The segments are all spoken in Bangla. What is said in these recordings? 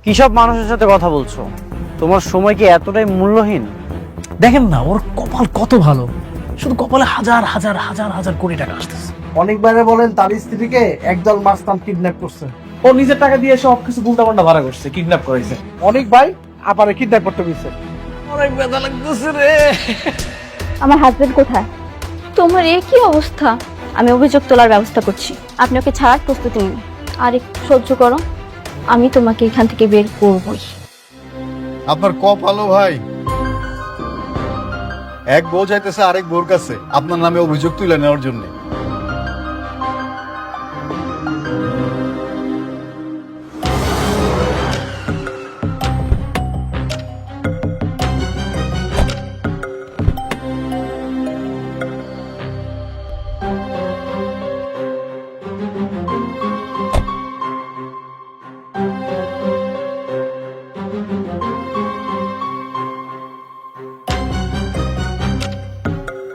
কি সব মানুষের সাথে কথা বলছো? তোমার সময় কি এতটাই মূল্যহীন? দেখেন না, ওর কপাল কত ভালো, শুধু কপালে হাজার হাজার হাজার হাজার কোটি টাকা আসতেছে। অনেকবারে বলেন তার স্ত্রীকে একদল মাস্তান কিডন্যাপ করছে। ও নিজের টাকা দিয়ে সব কিছু উল্টাপাল্টা ভাড়া করছে, কিডন্যাপ করেছে। অনেক ভাই আপারে কিডন্যাপ করতে গেছে। অনেক ব্যথা লাগতেছে রে। আমার হাজবেন্ড কোথায়? তোমার এ কি অবস্থা? আমি অভিযোগ তোলার ব্যবস্থা করছি, আপনি ওকে ছাড়ার প্রস্তুতি নিন। আর একটু সহ্য করো, আমি তোমাকে এখান থেকে বের করবই। আপনার কপালো ভাই, এক বউ যাইতেছে আরেক বউর কাছে আপনার নামে অভিযোগ তুলে নেওয়ার জন্য।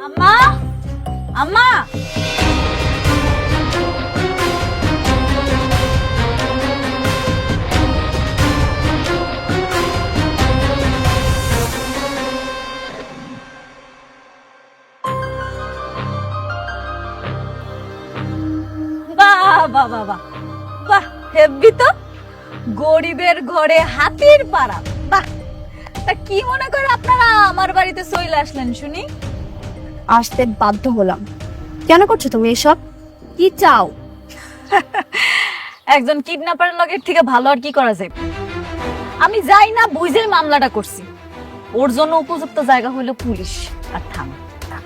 আম্মা, আম্মা, বাহ বাহ বাহ বাহ বাহ, হেব্বি তো। গরিবের ঘরে হাতির পাড়া। বাহ, তা কি মনে করে আপনারা আমার বাড়িতে চলে আসলেন শুনি? আসতে বাধ্য হলাম। কেন করছো তুমি এসব? কি চাও? একজন কিডন্যাপারের লগের থেকে ভালো আর কি করা যায়? আমি যাই না বুঝে মামলাটা করছি। ওর জন্য উপযুক্ত জায়গা হলো পুলিশ আর থানা।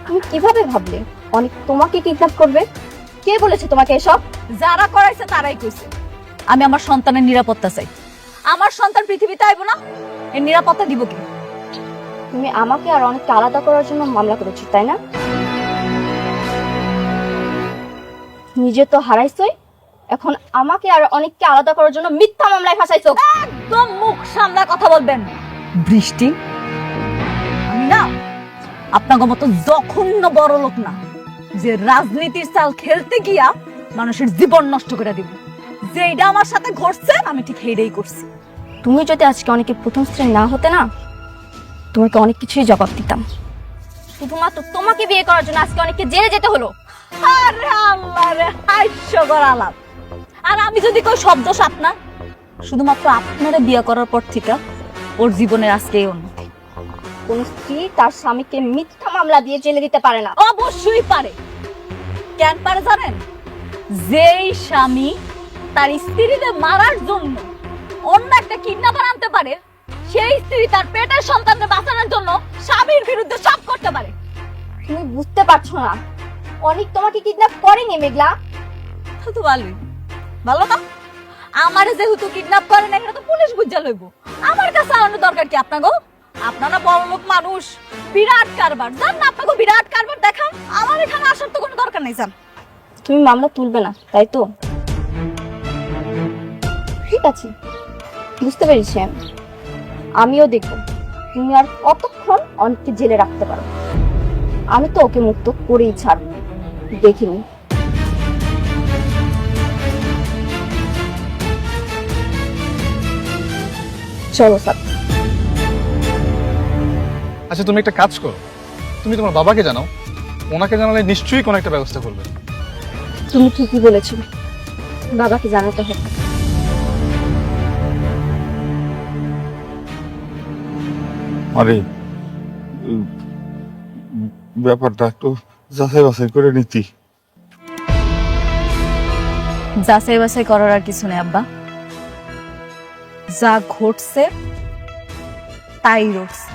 তুমি কিভাবে ভাবলে অনেক তোমাকে কিডন্যাপ করবে? কে বলেছে তোমাকে এসব? যারা করাইছে তারাই কইছে। আমি আমার সন্তানের নিরাপত্তা চাই। আমার সন্তান পৃথিবীতে আইব না, এর নিরাপত্তা দিব কি? তুমি আমাকে আর অনেককে আলাদা করার জন্য মামলা করেছো, তাই না? নিজে তো হারাইছই, এখন আমাকে আর অনেককে আলাদা করার জন্য মিথ্যা মামলায় ফাঁসাইছো। একদম মুখ সামলা কথা বলবেন। বৃষ্টি, আমি না আপনার মতো জঘন্য বড় লোক না যে রাজনীতির চাল খেলতে গিয়া মানুষের জীবন নষ্ট করে দিব। যেটা আমার সাথে ঘটছে আমি ঠিক সেইটাই করছি। তুমি যদি আজকে অনেকে প্রথম শ্রেণী না হতে না, তোমাকে অনেক কিছুই জবাব দিতাম। শুধুমাত্র তোমাকে বিয়ে করার জন্য আজকে অনেককে জেলে যেতে হলো। আরে আল্লাহ রে, হাস্যকর আলাপ। আর আমি যদি কই শব্দ সাপ না, শুধুমাত্র আপনারে বিয়ে করার পর থেকে ওর জীবনের আজকে এই উন্নতি। কোন স্ত্রী তার স্বামীকে মিথ্যা মামলা দিয়ে জেলে দিতে পারে না। অবশ্যই পারে। কেন পারে জানেন? যেই স্বামী তার স্ত্রীকে মারার জন্য অন্য একটা কিডন্যাপার আনতে পারে, সেই স্ত্রী তার পেটের সন্তানকে বাঁচানোর জন্য স্বামীর বিরুদ্ধে সব করতে পারে। তুমি বুঝতে পারছো না, অনেক তোমাকে কিডন্যাপ করেনি মেঘলা। তো ভালোই, ভালো না? আমার যেহেতু কিডন্যাপ করে না, এটা তো পুলিশ বুঝা লইব। আমার কাছে আনার দরকার কি আপনাকে? আপনারা বড় লোক মানুষ, বিরাট কারবার জান না, আপনাকে বিরাট কারবার দেখান। আমার এখানে আসার তো কোনো দরকার নেই। জান, তুমি মামলা তুলবে না, তাই তো? ঠিক আছে, বুঝতে পেরেছি আমি। আমিও দেখব তুমি আর কতক্ষণ অনেককে জেলে রাখতে পারো। আমি তো ওকে মুক্ত করেই ছাড়ব, দেখিনি। চলো স্যার। আচ্ছা, তুমি একটা কাজ করো, তুমি তোমার বাবাকে জানাও। ওনাকে জানালে নিশ্চয়ই কোনো একটা ব্যবস্থা করবে। তুমি ঠিকই বলেছো, বাবাকে জানাতে হবে। আরে ব্যাপারটা একটু যাচাই বাছাই করে নিতি। যাচাই বাছাই করার আর কিছু নেই আব্বা। যা ঘটছে তাই ঘটছে।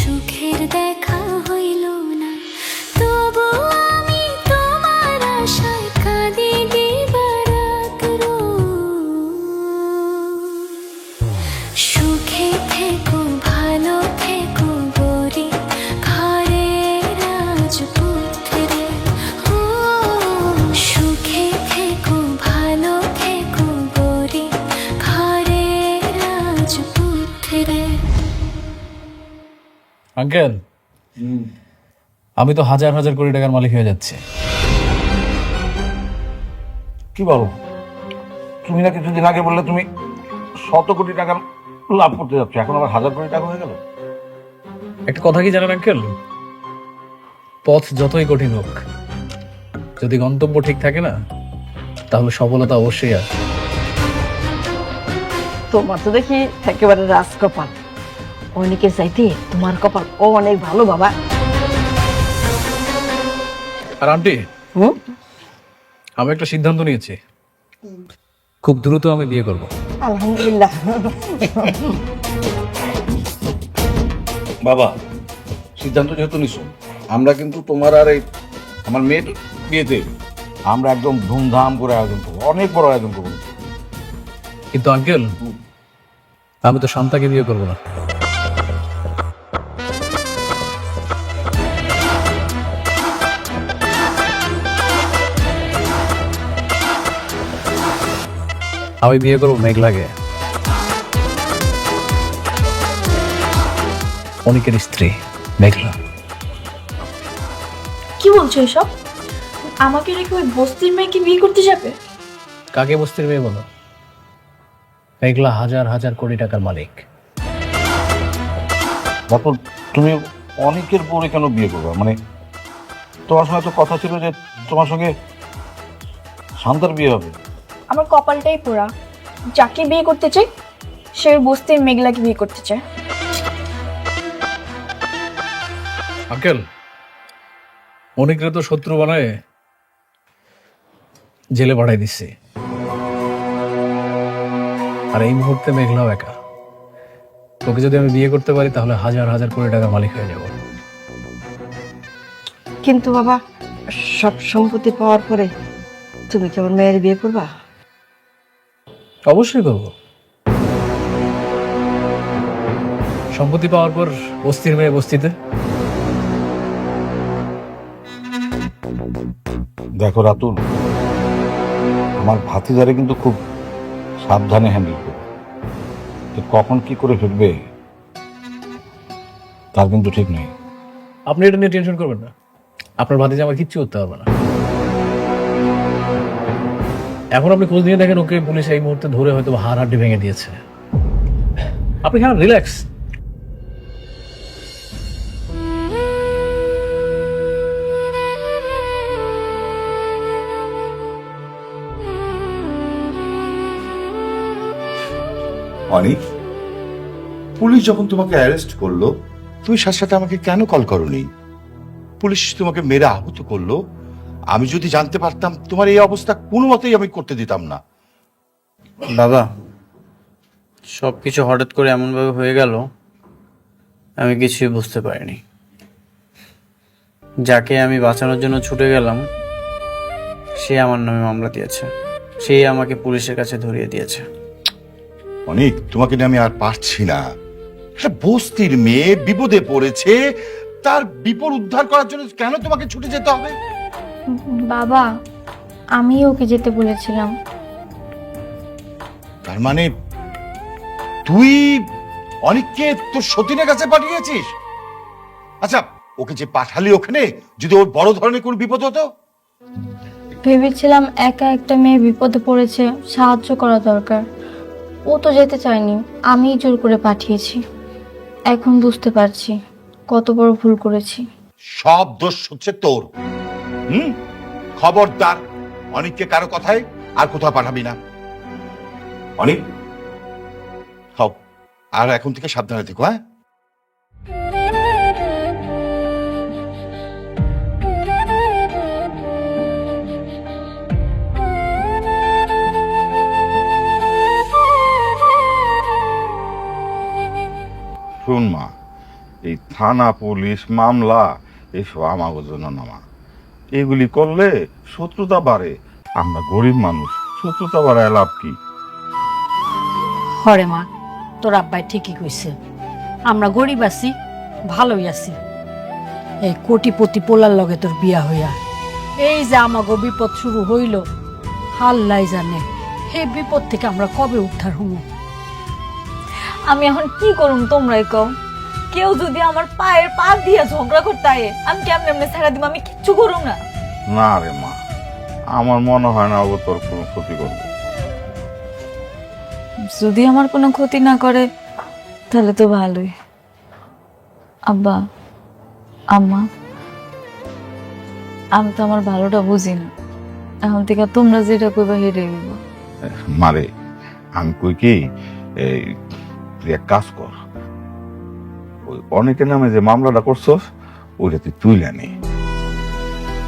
সুখের দেখা হইল না, তবু আমি তোমার আশায় কাঁদি দিবারাত রোজ। আঙ্কেল, আমি তো হাজার হাজার কোটি টাকার মালিক হয়ে যাচ্ছে। কি বলো? তুমি না কিছুদিন আগে বললে তুমি 100 কোটি টাকা লাভ করতে যাচ্ছ, এখন আবার 1000 কোটি টাকা হয়ে গেল। একটা কথা কি জানেন আঙ্কেল, পথ যতই কঠিন হোক, যদি গন্তব্য ঠিক থাকে না, তাহলে সফলতা অবশ্যই আসে। তোমার তো দেখি একেবারে রাজকপাল, অনেকের চাইতে তোমার কপাল অনেক ভালো বাবা। আর আন্টি, আমি একটা সিদ্ধান্ত নিয়েছি, খুব দ্রুত আমি বিয়ে করব। আলহামদুলিল্লাহ। বাবা, সিদ্ধান্ত যেহেতু নিছো, আমরা কিন্তু তোমার আর এই আমার মেয়ের বিয়েতে আমরা একদম ধুমধাম করে আয়োজন করবো, অনেক বড় আয়োজন করবো। কিন্তু আঙ্কেল, আমি তো শান্তাকে বিয়ে করবো না। আমি বিয়ে করবো মেঘলাকে, অনিকের স্ত্রী মেঘলা। কি বলছো এসব? আমাকে রেখে ওই বস্তির মেয়েকে বিয়ে করতে যাবে? কাকে বস্তির মেয়ে বলো? মেঘলা হাজার হাজার কোটি টাকার মালিক। তারপর তুমি অনেকের পরে কেন বিয়ে করবে? মানে তোমার সঙ্গে তো কথা ছিল যে তোমার সঙ্গে শান্তার বিয়ে হবে। আমার কপালটাই পোড়া, যাকে বিয়ে করতে চাই সে ওই বস্তির মেঘলাকে বিয়ে করতে চায়। আঙ্কেল, অনেকরে তো শত্রু বানায় জেলে পাঠাই দিচ্ছে, আর এই মুহূর্তে মেঘলাও একা। তোকে যদি আমি বিয়ে করতে পারি, তাহলে হাজার হাজার কোটি টাকার মালিক হয়ে যাব। কিন্তু বাবা, সব সম্পত্তি পাওয়ার পরে তুমি কি আমার মেয়ের বিয়ে করবা? অবশ্যই করব। সম্পত্তি পাওয়ার পর বস্তির মেয়ে বস্তিতে। দেখো রাতুল, আমার ভাতিজারে কিন্তু খুব সাবধানে হ্যান্ডেল করবে, তো কখন কি করে ফেলবে তার কিন্তু ঠিক নেই। আপনি এটা নিয়ে টেনশন করবেন না, আপনার ভাতিজা আমার কিচ্ছু করতে পারবে না। এখন আপনি খোঁজ নিয়ে দেখেন, ওকে পুলিশ এই মুহূর্তে ধরে হয়তো হাড় হাড্ডি ভেঙে দিয়েছে। আপনি হ্যাঁ রিল্যাক্স। অনিক, পুলিশ যখন তোমাকে অ্যারেস্ট করলো, তুমি সাথে সাথে আমাকে কেন কল করোনি? পুলিশ তোমাকে মেরে আহত করলো, আমি যদি জানতে পারতাম তোমার এই অবস্থা কোনো মতেই আমি করতে দিতাম না। বাবা, সব কিছু হঠাৎ করে এমনভাবে হয়ে গেল, আমি কিছুই বুঝতে পারিনি। যাকে আমি বাঁচানোর জন্য ছুটে গেলাম, সে আমার নামে মামলা দিয়েছে, সে আমাকে পুলিশের কাছে ধরিয়ে দিয়েছে। অনিক, তোমাকে নিয়ে আমি আর পারছি না। একটা বস্তির মেয়ে বিপদে পড়েছে, তার বিপদ উদ্ধার করার জন্য কেন তোমাকে ছুটে যেতে হবে? বাবা, আমি ওকে যেতে বলেছিলাম। তার মানে তুই অনিককে তোর সতীনের কাছে পাঠিয়েছিস? আচ্ছা, ওকে যে পাঠালি ওখানে, যদি ওর বড় ধরনের কোনো বিপদ হতো? ভেবেছিলাম একা একটা মেয়ে বিপদে পড়েছে, সাহায্য করা দরকার। ও তো যেতে চায়নি, আমিই জোর করে পাঠিয়েছি। এখন বুঝতে পারছি কত বড় ভুল করেছি। সব দোষ হচ্ছে তোর। খবরদার, অনিককে কারো কথায় আর কোথাও পাঠাবি না। অনিক, হও, আর এখন থেকে সাবধানে থেকো। হ্যাঁ, শুন মা, এই থানা পুলিশ মামলা এইসব আমাদের জন্য নামা, এগুলি করলে শত্রুতা বাড়ে। আমরা গরিব মানুষ, শত্রুতা বাড়ায় লাভ কি? হরে মা, তোর আব্বাই ঠিকই কইছে, আমরা গরিব আছি, ভালোই আছি। এই কোটিপতি পোলার লগে তোর বিয়া হইয়া এই যে আমাগো বিপদ শুরু হইল, আল্লাহ জানে এই বিপদ থেকে আমরা কবে উদ্ধার হবো। আমি এখন কি করুম তোমরাই কও। কেউ যদি আমার পায়ের পা দিয়ে ঝগড়া করতে আয়ে, আমি কেমনে এমনি ছেড়ে দিব? আমি কিচ্ছু করুম না। না রে মা, আমার মনে হয় না ও তোর কোনো ক্ষতি করবে। যদি আমার কোনো ক্ষতি না করে তাহলে তো ভালোই। আব্বা, আম্মা, আমি তো আমার ভালোটা বুঝি না, এখন থেকে তোমরা যেটা কইবা হেরে দিব। মারে, আমি কই কি, এই তুই এক কাজ কর, ওই অনেকের নামে যে মামলাটা করছস ওইটা তুই তুইলে নে।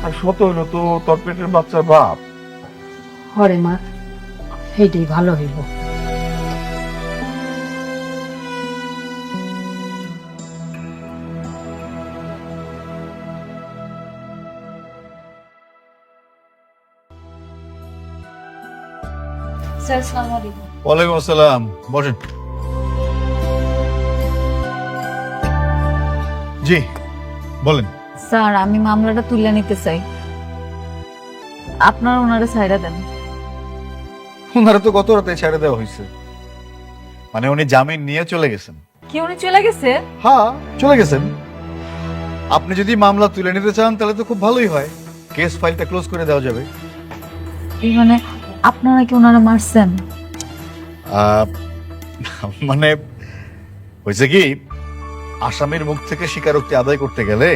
আর শত হইলো তো তোর পেটের বাচ্চার বাপ। হরে মা, সেইটাই ভালো হইব। স্যার, আসসালামু আলাইকুম। ওয়ালাইকুম আসসালাম, বসেন। জি বলেন। স্যার, আমি মামলাটা তুলে নিতে চাই, আপনার ওনারে ছাইড়া দেন। ওনারা তো গত রাতে ছেড়ে দেওয়া হয়েছে, মানে উনি জামিন নিয়ে চলে গেছেন। কি উনি চলে গেছে? হ্যাঁ, চলে গেছেন। আপনি যদি মামলা তুলে নিতে চান তাহলে তো খুব ভালোই হয়, কেস ফাইলটা ক্লোজ করে দেওয়া যাবে। এই মানে আপনারা কি ওনারা মারছেন? মানে হয়েছে কি, আসামির মুখ থেকে স্বীকারোক্তি আদায় করতে গেলে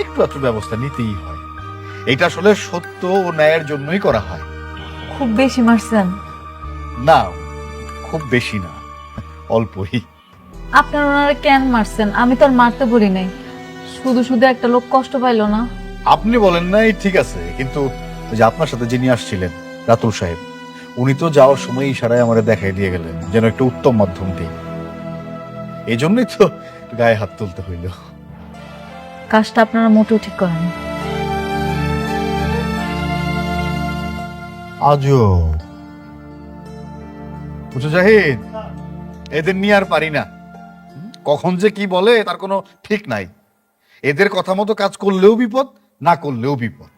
একটু একটু ব্যবস্থা নিতেই হয়। এটা আসলে সত্য ও ন্যায়ের জন্যই করা হয়। খুব বেশি মারছেন? না, খুব বেশি না, অল্পই। আপনার ওনারা কেন মারছেন? আমি তো আর মারতে বলি নাই, শুধু শুধু একটা লোক কষ্ট পাইলো না। আপনি বলেন নাই ঠিক আছে, কিন্তু ওই যে আপনার সাথে যিনি আসছিলেন রাতুল সাহেব, উনি তো যাওয়ার সময় ইশারায় আমারে দেখাই দিয়ে গেলেন যেন একটা উত্তম মাধ্যম দিই। এই জন্যই তো গায়ে হাত তুলতে হইল। কাজটা আপনারা মোটেও ঠিক করেন। আজও বুঝছো জাহিদ, এদের নিয়ে আর পারি না। কখন যে কি বলে তার কোনো ঠিক নাই। এদের কথা মতো কাজ করলেও বিপদ, না করলেও বিপদ।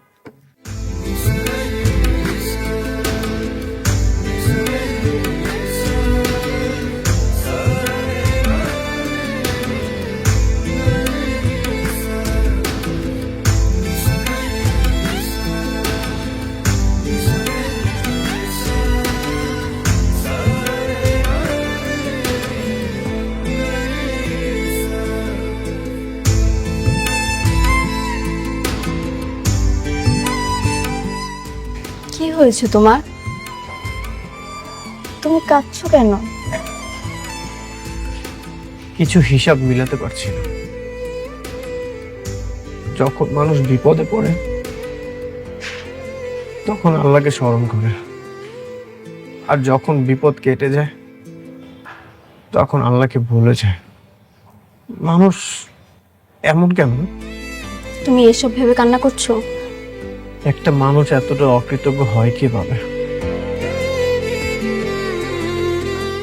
কি হয়েছে তোমার? তুমি কাঁদছো কেন? কিছু হিসাব মিলাতে পারছি না। যখন মানুষ বিপদে পড়ে তখন আল্লাহকে স্মরণ করে, আর যখন বিপদ কেটে যায় তখন আল্লাহকে ভুলে যায়। মানুষ এমন কেন? তুমি এসব ভেবে কান্না করছো? একটা মানুষ এতটা অকৃতজ্ঞ হয় কিভাবে?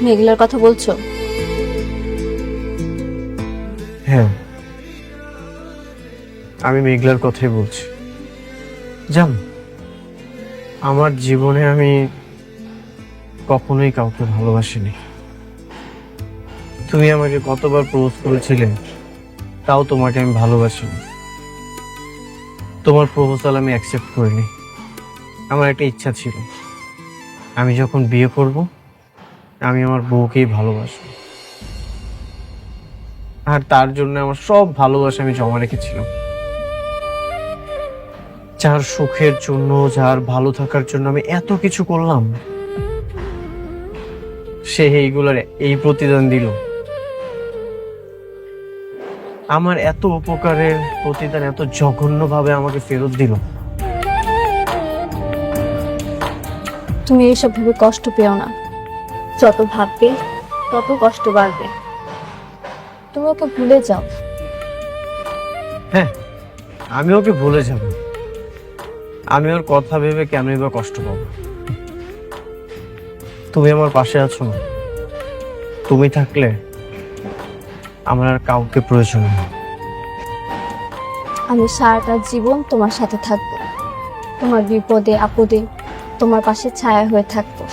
মেঘলার কথা বলছো? হ্যাঁ, আমি মেঘলার কথাই বলছি। জান, আমার জীবনে আমি কখনোই কাউকে ভালোবাসিনি। তুমি আমাকে কতবার প্রপোজ করেছিলে, তাও তোমাকে আমি ভালোবাসিনি। তোমার প্রপোজাল আমি অ্যাকসেপ্ট করিনি। আমার একটা ইচ্ছা ছিল, আমি যখন বিয়ে করব আমি আমার বউকেই ভালোবাসবো, আর তার জন্য আমার সব ভালোবাসা আমি জমা রেখেছিলাম। যার সুখের জন্য, যার ভালো থাকার জন্য আমি এত কিছু করলাম, সে এইগুলোর এই প্রতিদান দিল। আমার এত উপকারের প্রতিদান এত জঘন্যভাবে আমাকে ফেরত দিল। তুমি এসব ভেবে কষ্ট পেও না, যত ভাববে তত কষ্ট বাড়বে। তুমি ওকে ভুলে যাও। হ্যাঁ, আমি ওকে ভুলে যাব। আমি ওর কথা ভেবে কেনই বা কষ্ট পাবো? তুমি আমার পাশে আছো না, তুমি থাকলে আমার আর কাউকে প্রয়োজন নেই। আমি সারাটা জীবন তোমার সাথে থাকবো, তোমার বিপদে আপদে তোমার পাশে ছায়া হয়ে থাকবো।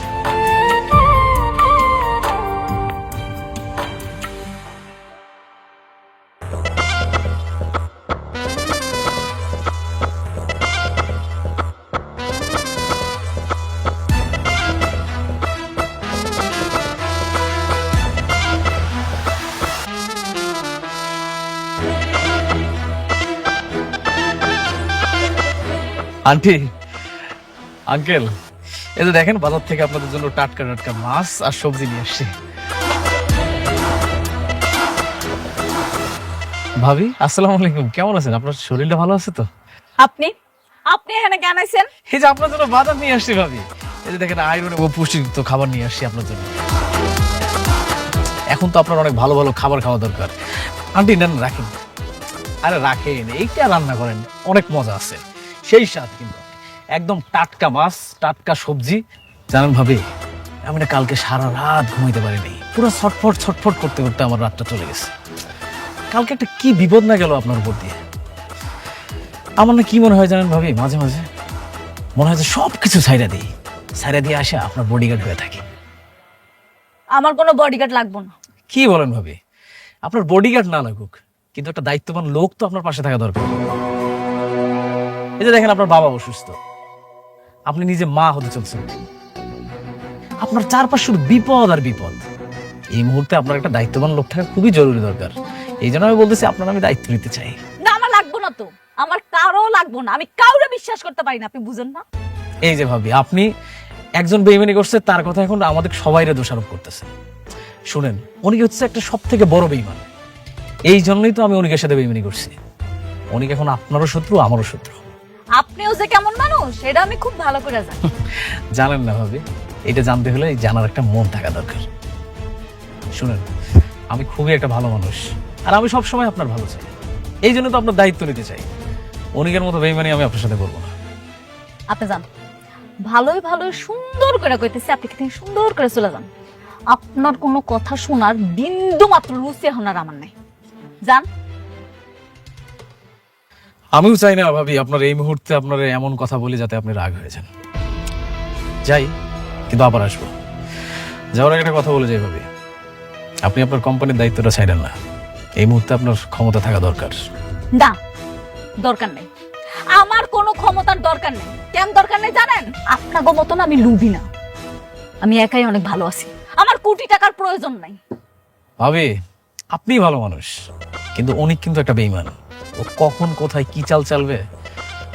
আন্টি, আঙ্কেল, এই যে দেখেন বাজার থেকে আপনাদের জন্য টাটকা টাটকা মাছ আর সবজি নিয়ে আসছি। ভাবি, আসসালামু আলাইকুম, কেমন আছেন? আপনার শরীরটা ভালো আছে তো? আপনি আপনি এখানে কেন আইছেন? এই যে আপনার জন্য বাজার নিয়ে আসছি ভাবি। এই যে দেখেন আয়রন এবং পুষ্টিযুক্ত খাবার নিয়ে আসছি আপনার জন্য। এখন তো আপনার অনেক ভালো ভালো খাবার খাওয়া দরকার। আন্টি নেন, রাখেন। আরে রাখেন, এইটা রান্না করেন, অনেক মজা আছে, সেই স্বাদ কিন্তু। একদম টাটকা মাছ, টাটকা সবজি। জানেন ভাবি, আমি না কালকে সারা রাত ঘুমাইতে পারিনি, পুরো ছটফট ছটফট করতে করতে আমার রাতটা চলে গেছে। কালকে একটা কি বিপদ না গেল আপনার উপর দিয়ে। আমার না কি মনে হয় জানেন ভাবি, মাঝে মাঝে মনে হয় যে সবকিছু ছাইরা দিই, ছাইরা দিয়ে আসে আপনার বডিগার্ড হয়ে থাকি। আমার কোনো বডিগার্ড লাগবে না। কি বলেন ভাবি? আপনার বডিগার্ড না লাগুক, কিন্তু একটা দায়িত্ববান লোক তো আপনার পাশে থাকা দরকার। এই যে দেখেন আপনার বাবা অসুস্থ, আপনি নিজে মা হতে চলছেন, আপনার চারপাশে শুধু বিপদ আর বিপদ। এই মুহূর্তে আপনার একটা দায়িত্ববান লোক থাকা খুবই জরুরি দরকার। এই জন্য আমি বলতেছি আপনার আমি দায়িত্ব নিতে চাই। না, আমার লাগবে না তো, আমার কারো লাগবে না। আমি কাউরে বিশ্বাস করতে পারি না, আপনি বুঝেন না? এই যে ভাবি, আপনি একজন বেইমানি করছে, তার কথা এখন আমাদের সবাইরে দোষারোপ করতেছে। শুনেন, উনি হচ্ছে একটা সব থেকে বড় বেইমান। এই জন্যই তো আমি অনিকের সাথে বেইমানি করছি। অনিক এখন আপনারও শত্রু, আমারও শত্রু। আপনিও যে কেমন মানুষ এটা আমি খুব ভালো করে জানি। জানেন না ভাবি, এটা জানতে হলে জানার একটা মন থাকা দরকার। শুনেন, আমি খুবই একটা ভালো মানুষ, আর আমি সবসময় আপনার ভালো চাই। এই জন্য তো আপনার দায়িত্ব নিতে চাই। অনিকের মতো বেইমানি আমি আপনার সাথে করবো না। আপনি যান, ভালোই ভালোই সুন্দর করে কইতেছি, আপনি কি সুন্দর করে চলে যান। আপনার কোনো কথা শোনার বিন্দু মাত্র রুচি এখন আর আমার নাই। যান। আমিও চাই না ভাবি আপনার এই মুহূর্তে আপনার এমন কথা বলে যাতে আপনি রাগ হয়ে যান। যাই, কিন্তু আবার আসবো। যাওয়ার আগে একটা কথা বলে যাই ভাবি, আপনি আপনার কোম্পানির দায়িত্বটা ছাইড়েন না। এই মুহূর্তে আপনার ক্ষমতা থাকা দরকার। না, দরকার নেই, আমার কোনো ক্ষমতার দরকার নেই। কেন দরকার নেই জানেন? আপনার মতন আমি লুবি না, আমি একাই অনেক ভালো আছি, আমার কোটি টাকার প্রয়োজন নাই। ভাবি, আপনি ভালো মানুষ, কিন্তু অনেক কিন্তু একটা বেইমান। ও কখন কোথায় কি চাল চালবে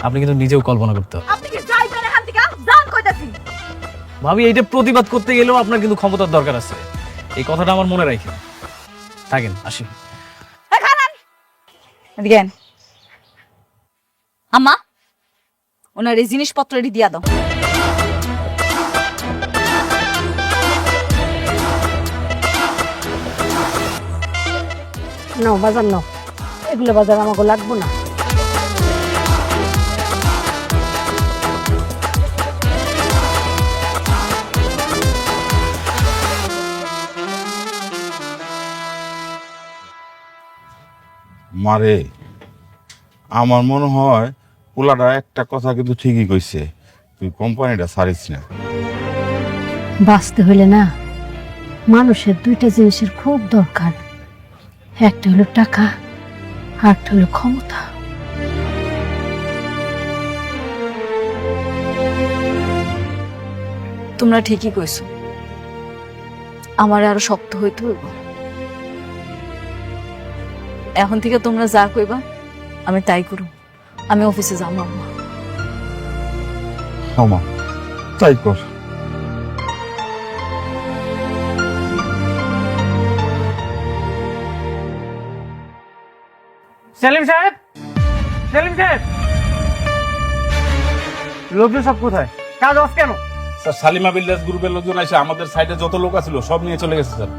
আপনি কিন্তু নিজেও কল্পনা করতে হবে। আপনি কি যাইবেন এখান থেকে? যান কইতাছি। ভাবি, এইটা প্রতিবাদ করতে গেলেও আপনার কিন্তু ক্ষমতার দরকার আছে, এই কথাটা আমার মনে রাখেন। থাকেন, আসি। এদিকে আন। আম্মা, ওনার এই জিনিসপত্র দিয়া দাও। নাও বাজার নাও, এগুলো বাজার আমাকে লাগবো না। মারে, আমার মনে হয় পোলাটা একটা কথা কিন্তু ঠিকই কইছে, তুই কোম্পানিটা ছাড়িস না। বাঁচতে হইলে না মানুষের দুইটা জিনিসের খুব দরকার, একটা হলো টাকা, আরেকটা হলো ক্ষমতা। তোমরা ঠিকই কইছো, আমার আরো শক্ত হইতে হইব। এখন থেকে তোমরা যা কইবা আমি তাই করব। আমি অফিসে যাবো। আমা তাই কর। সেলিম সাহেব, সেলিম সাহেব, লোকজন সব কোথায়? কাজ অফ কেন? স্যার, সালিমা বিল্ডার্স গ্রুপের লোকজন এসে আমাদের সাইডে যত লোক আছিল সব নিয়ে চলে গেছে স্যার।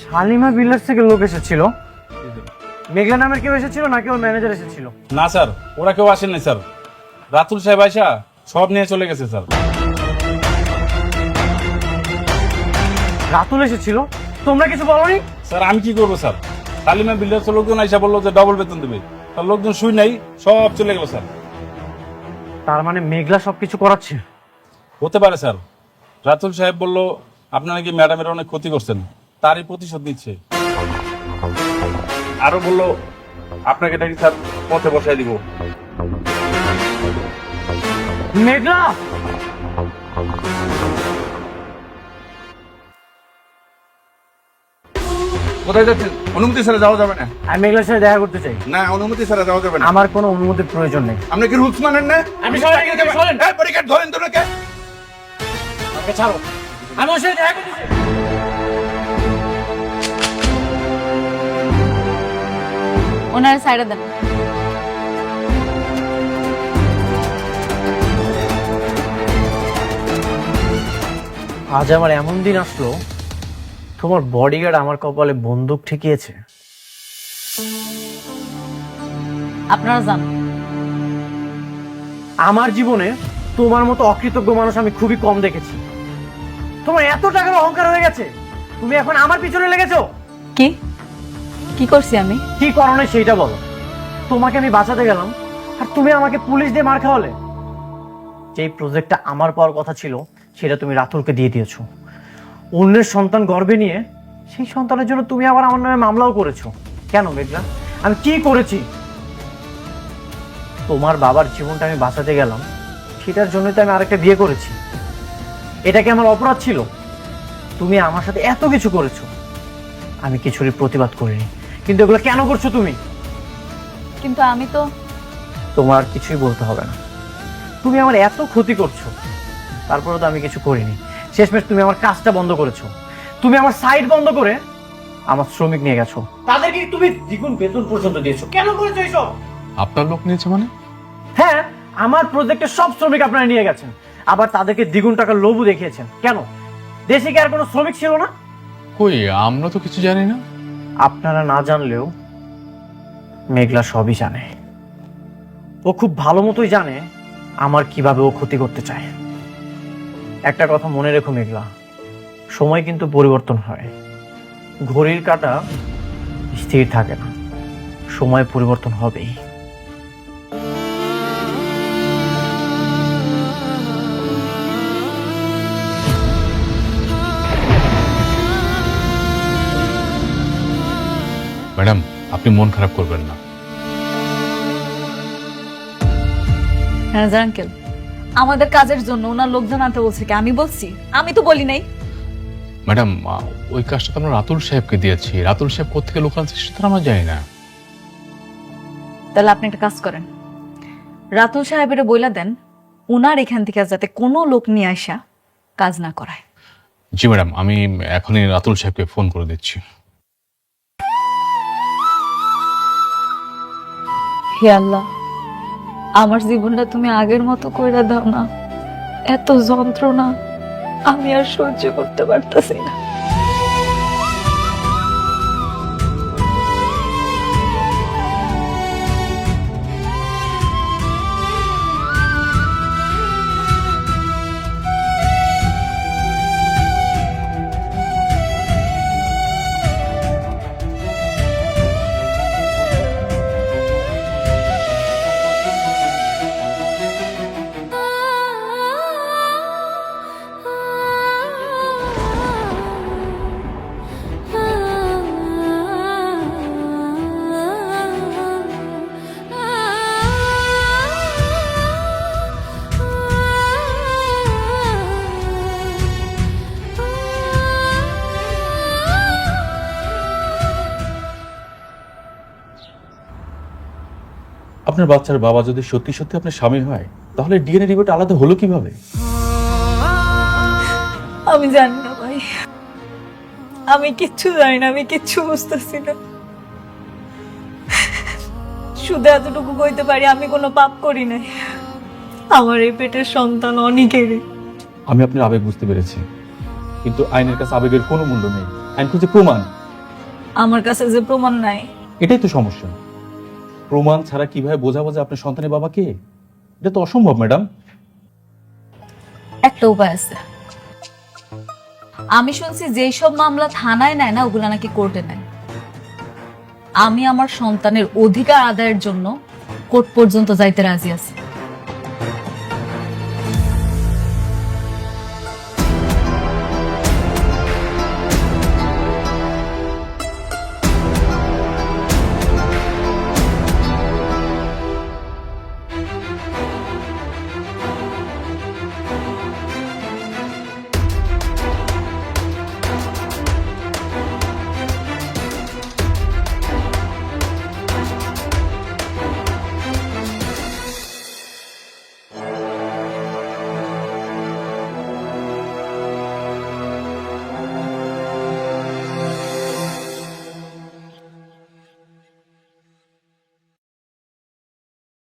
শালিমা বিল্ডার্স থেকে লোক এসেছিল? মেঘলা নামের কেউ এসেছিল নাকি ওর ম্যানেজার এসেছিল? না স্যার, ওরা কেউ আসেনি স্যার। রাতুল সাহেব আইসা সব নিয়ে চলে গেছে স্যার। রাতুল এসেছিল? তোমরা কিছু বলোনি? স্যার, আমি কি করবো স্যার? সালিমা বিল্ডার্স লোকজন আইসা বললো যে ডবল বেতন দেবে, তার লোকজন শুই নাই, সব চলে গেল স্যার। তার মানে মেঘলা সবকিছু করাচ্ছে? হতে পারে স্যার। রাতুল সাহেব বললো আপনারা কি ম্যাডামের অনেক ক্ষতি করছেন, তারই প্রতিশোধ নিচ্ছে। আরো বললো আপনাকে নাকি স্যার পথে বসাই দিব। মেঘলা, কোথায় যাচ্ছেন? অনুমতি ছাড়া যাওয়া যাবে না। আমি মেঘলার সাথে দেখা করতে চাই। না, অনুমতি ছাড়া যাওয়া যাবে না। আমার কোনো অনুমতির প্রয়োজন নেই। আপনি কি রুলস মানেন না? আপনি সরেন, সরেন। এই ব্যারিকেড ধরেন তো নাকি? আমাকে ছাড়ো, আমি ওর সাথে দেখা করতে চাই। ওনার সাইডে দেন। আজ আমার এমন দিন আসলো, তোমার বডিগার্ড আমার কপালে বন্দুক ঠেকিয়েছে। আপনারা যান। আমার জীবনে তোমার মতো অকৃতজ্ঞ মানুষ আমি খুবই কম দেখেছি। তোমার এত টাকার অহংকার হয়ে গেছে, তুমি এখন আমার পিছনে লেগেছো। কি কি করছি আমি? কি কারণে সেইটা বলো। তোমাকে আমি বাঁচাতে গেলাম আর তুমি আমাকে পুলিশ দিয়ে মার খাওয়ালে। যেই প্রজেক্টটা আমার পাওয়ার কথা ছিল সেটা তুমি রাতুলকে দিয়ে দিয়েছো। অন্যের সন্তান গর্ভে নিয়ে সেই সন্তানের জন্য তুমি আবার আমার নামে মামলাও করেছো। কেন মেঘলা, আমি কি করেছি? তোমার বাবার জীবনটা আমি বাঁচাতে গেলাম, সেটার জন্যই তো আমি আরেকটা বিয়ে করেছি। এটা কি আমার অপরাধ ছিল? তুমি আমার সাথে এত কিছু করেছো, আমি কিছুরই প্রতিবাদ করিনি, কিন্তু এগুলো কেন করছো তুমি? কিন্তু আমি তো তোমার আর কিছুই বলতে হবে না। তুমি আমার এত ক্ষতি করছো, তারপরে তো আমি কিছু করিনি। শেষমেশ তুমি আমার কাজটা বন্ধ করেছো। তুমি আমার সাইট বন্ধ করে আমার শ্রমিক নিয়ে গেছো, তাদেরকে তুমি দ্বিগুণ বেতন পর্যন্ত দিয়েছো। কেন করেছো এইসব? আপনার লোক নিয়েছে মানে? হ্যাঁ, আমার প্রজেক্টের সব শ্রমিক আপনারা নিয়ে গেছেন, আবার তাদেরকে দ্বিগুণ টাকার লোভও দেখিয়েছেন। কেন? দেশে কি আর কোনো শ্রমিক ছিল না? কই, আমরা তো কিছু জানি না। আপনারা না জানলেও মেঘলা সবই জানে। ও খুব ভালো মতোই জানে আমার কিভাবে ও ক্ষতি করতে চায়। একটা কথা মনে রেখো মেঘলা, সময় কিন্তু পরিবর্তন হয়, ঘড়ির কাঁটা স্থির থাকে না, সময় পরিবর্তন হবেই। ম্যাডাম, আপনি মন খারাপ করবেন না। ম্যানেজার আঙ্কেল, আমাদের কাজের জন্য ওনার লোকজন আনতে বলছে কি? আমি বলছি? আমি তো বলি নাই। ম্যাডাম, ওই কাজটা তো আমরা রাতুল সাহেবকে দিয়েছি। রাতুল সাহেব কোথেকে লোক আনছে সেটা তো আমরা জানি না। তাহলে আপনি একটা কাজ করেন, রাতুল সাহেবের বইলা দেন ওনার এখান থেকে যাতে কোনো লোক নিয়ে আসা কাজ না করায়। জি ম্যাডাম, আমি এখনই রাতুল সাহেবকে ফোন করে দিচ্ছি। হে আল্লাহ, আমার জীবনটা তুমি আগের মতো কইরা দাও না। এত যন্ত্রণা আমি আর সহ্য করতে পারতাছি না। আপনার বাচ্চার বাবা যদি সত্যি সত্যি আপনার স্বামী হয়, তাহলে ডিএনএ রিপোর্ট আলাদা হলো কিভাবে? আমি জানি না ভাই, আমি কিচ্ছু জানি না, আমি কিচ্ছু বুঝতেছি না। শুধু এতটুকু কইতে পারি আমি কোনো পাপ করি নাই। আমার এই পেটের সন্তান অনেকেরই। আমি আপনার আবেগ বুঝতে পেরেছি, কিন্তু আইনের কাছে আবেগের কোনো মূল্য নেই। আইন খুঁজে প্রমাণ। আমার কাছে যে প্রমাণ নাই। এটাই তো সমস্যা। প্রমাণ ছাড়া কিভাবে বোঝাবো যে আপনার সন্তানের বাবা কে? এটা তো অসম্ভব ম্যাডাম। একটা উপায় আছে। আমি শুনছি যেই সব মামলা থানায় নেয় না, ওগুলা নাকি কোর্টে নেয়। আমি আমার সন্তানের অধিকার আদায়ের জন্য কোর্ট পর্যন্ত যাইতে রাজি আছি।